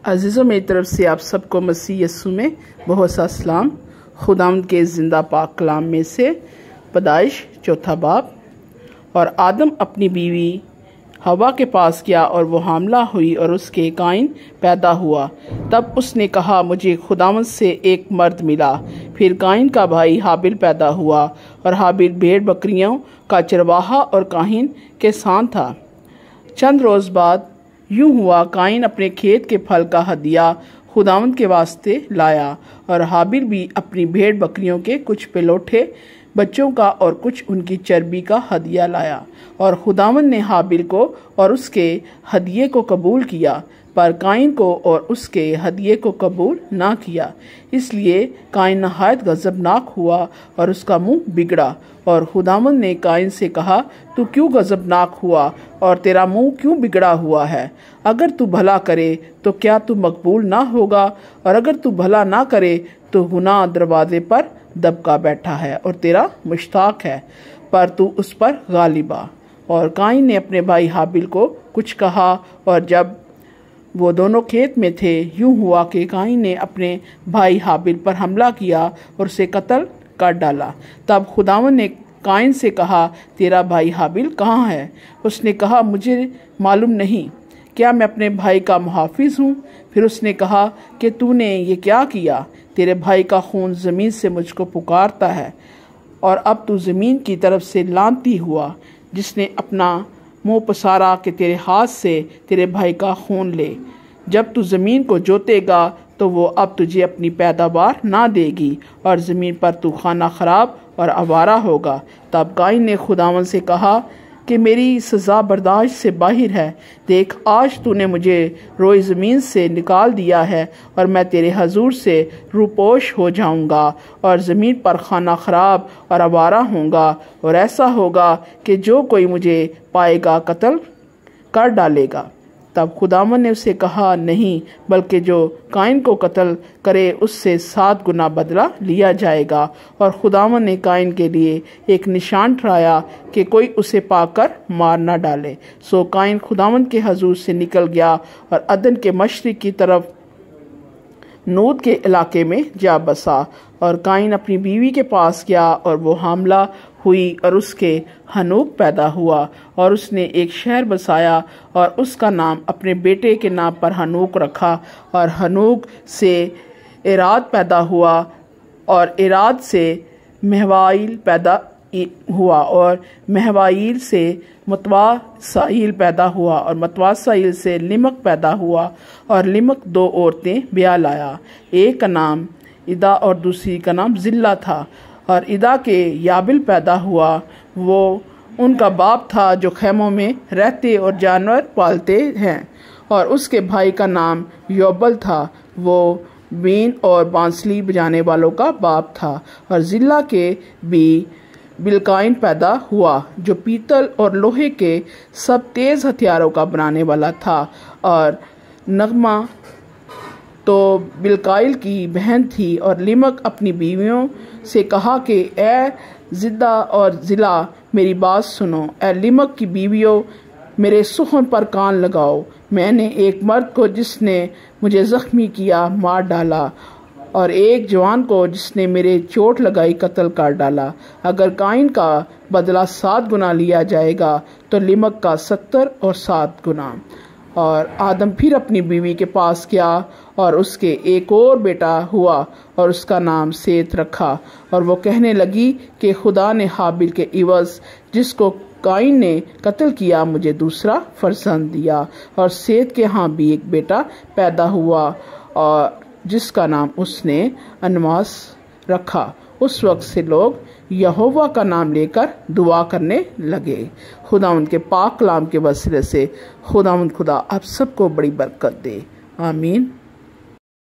अजीज़ों मेरी तरफ से आप सबको मसीह यस्सु में बहुत सा सलाम। खुदावंद के ज़िंदा पाक कलाम में से पैदाइश चौथा बाब। और आदम अपनी बीवी हवा के पास गया और वो हामला हुई और उसके काइन पैदा हुआ। तब उसने कहा, मुझे खुदावंद से एक मर्द मिला। फिर काइन का भाई हाबिल पैदा हुआ और हाबिल भेड़ बकरियों का चरवाहा और काइन के साथ था। चंद रोज़ बाद यूं हुआ, काइन अपने खेत के फल का हदिया खुदावंद के वास्ते लाया और हाबिल भी अपनी भेड़ बकरियों के कुछ पिलोठे बच्चों का और कुछ उनकी चर्बी का हदिया लाया। और खुदावंद ने हाबिल को और उसके हदिये को कबूल किया, पर काइन को और उसके हदिये को कबूल ना किया। इसलिए काइन नहायत गज़बनाक हुआ और उसका मुंह बिगड़ा। और खुदावंद ने काइन से कहा, तू क्यों गज़बनाक हुआ और तेरा मुंह क्यों बिगड़ा हुआ है? अगर तू भला करे तो क्या तू मकबूल ना होगा, और अगर तू भला ना करे तो गुनाह दरवाजे पर दबका बैठा है और तेरा मुश्ताक है, पर तू उस पर गालिब आ। और काइन ने अपने भाई हाबिल को कुछ कहा, और जब वो दोनों खेत में थे, यूं हुआ कि काइन ने अपने भाई हाबिल पर हमला किया और उसे कत्ल कर डाला। तब खुदावंद ने काइन से कहा, तेरा भाई हाबिल कहाँ है? उसने कहा, मुझे मालूम नहीं, क्या मैं अपने भाई का मुहाफिज हूँ? फिर उसने कहा कि तूने ये क्या किया? तेरे भाई का खून ज़मीन से मुझको पुकारता है, और अब तू ज़मीन की तरफ से लानती हुआ, जिसने अपना मुंह पसारा कि तेरे हाथ से तेरे भाई का खून ले। जब तू ज़मीन को जोतेगा तो वो अब तुझे अपनी पैदावार ना देगी, और ज़मीन पर तू खाना खराब और आवारा होगा। तब काइन ने खुदावंद से कहा कि मेरी सज़ा बर्दाश्त से बाहर है। देख, आज तूने मुझे रोई ज़मीन से निकाल दिया है, और मैं तेरे हजूर से रूपोश हो जाऊंगा और ज़मीन पर खाना खराब और आवारा होऊंगा। और ऐसा होगा कि जो कोई मुझे पाएगा कत्ल कर डालेगा। तब खुदावंद ने उसे कहा, नहीं, बल्कि जो काइन को कत्ल करे उससे 7 गुना बदला लिया जाएगा। और खुदावंद ने काइन के लिए एक निशान ठहराया कि कोई उसे पाकर मार न डाले। सो काइन खुदावंद के हजूर से निकल गया और अदन के मशरिक की तरफ नूद के इलाके में जा बसा। और काइन अपनी बीवी के पास गया और वो हामला हुई और उसके हनूक पैदा हुआ, और उसने एक शहर बसाया और उसका नाम अपने बेटे के नाम पर हनूक रखा। और हनूक से इराद पैदा हुआ, और इराद से महवाइल पैदा हुआ, और महवाइल से मतवासाइल पैदा हुआ, और मतवासाइल से लिमक पैदा हुआ, और लिमक 2 औरतें ब्याह लाया। एक का नाम इदा और दूसरी का नाम जिल्ला था। और इदा के याबिल पैदा हुआ, वो उनका बाप था जो खैमों में रहते और जानवर पालते हैं। और उसके भाई का नाम योबल था, वो बीन और बांसुरी बजाने वालों का बाप था। और जिल्ला के भी बिलकाइन पैदा हुआ, जो पीतल और लोहे के सब तेज हथियारों का बनाने वाला था। और नगमा तो बिलकाइल की बहन थी। और लिमक अपनी बीवियों से कहा कि ए जिद्दा और जिला, मेरी बात सुनो। ए लिमक की बीवियों, मेरे सुखन पर कान लगाओ। मैंने एक मर्द को जिसने मुझे जख्मी किया मार डाला, और एक जवान को जिसने मेरे चोट लगाई कत्ल कर डाला। अगर काइन का बदला 7 गुना लिया जाएगा तो लिमक का 70 और 7 गुना। और आदम फिर अपनी बीवी के पास गया, और उसके एक और बेटा हुआ, और उसका नाम सेत रखा। और वो कहने लगी कि खुदा ने हाबिल के इवज़ जिसको काइन ने कत्ल किया, मुझे दूसरा फर्जंद दिया। और सेत के यहाँ भी एक बेटा पैदा हुआ, और जिसका नाम उसने अनमास रखा। उस वक्त से लोग यहोवा का नाम लेकर दुआ करने लगे। खुदावंद के पाक कलाम के वसीले से खुदावंद खुदा आप सबको बड़ी बरकत दे। आमीन।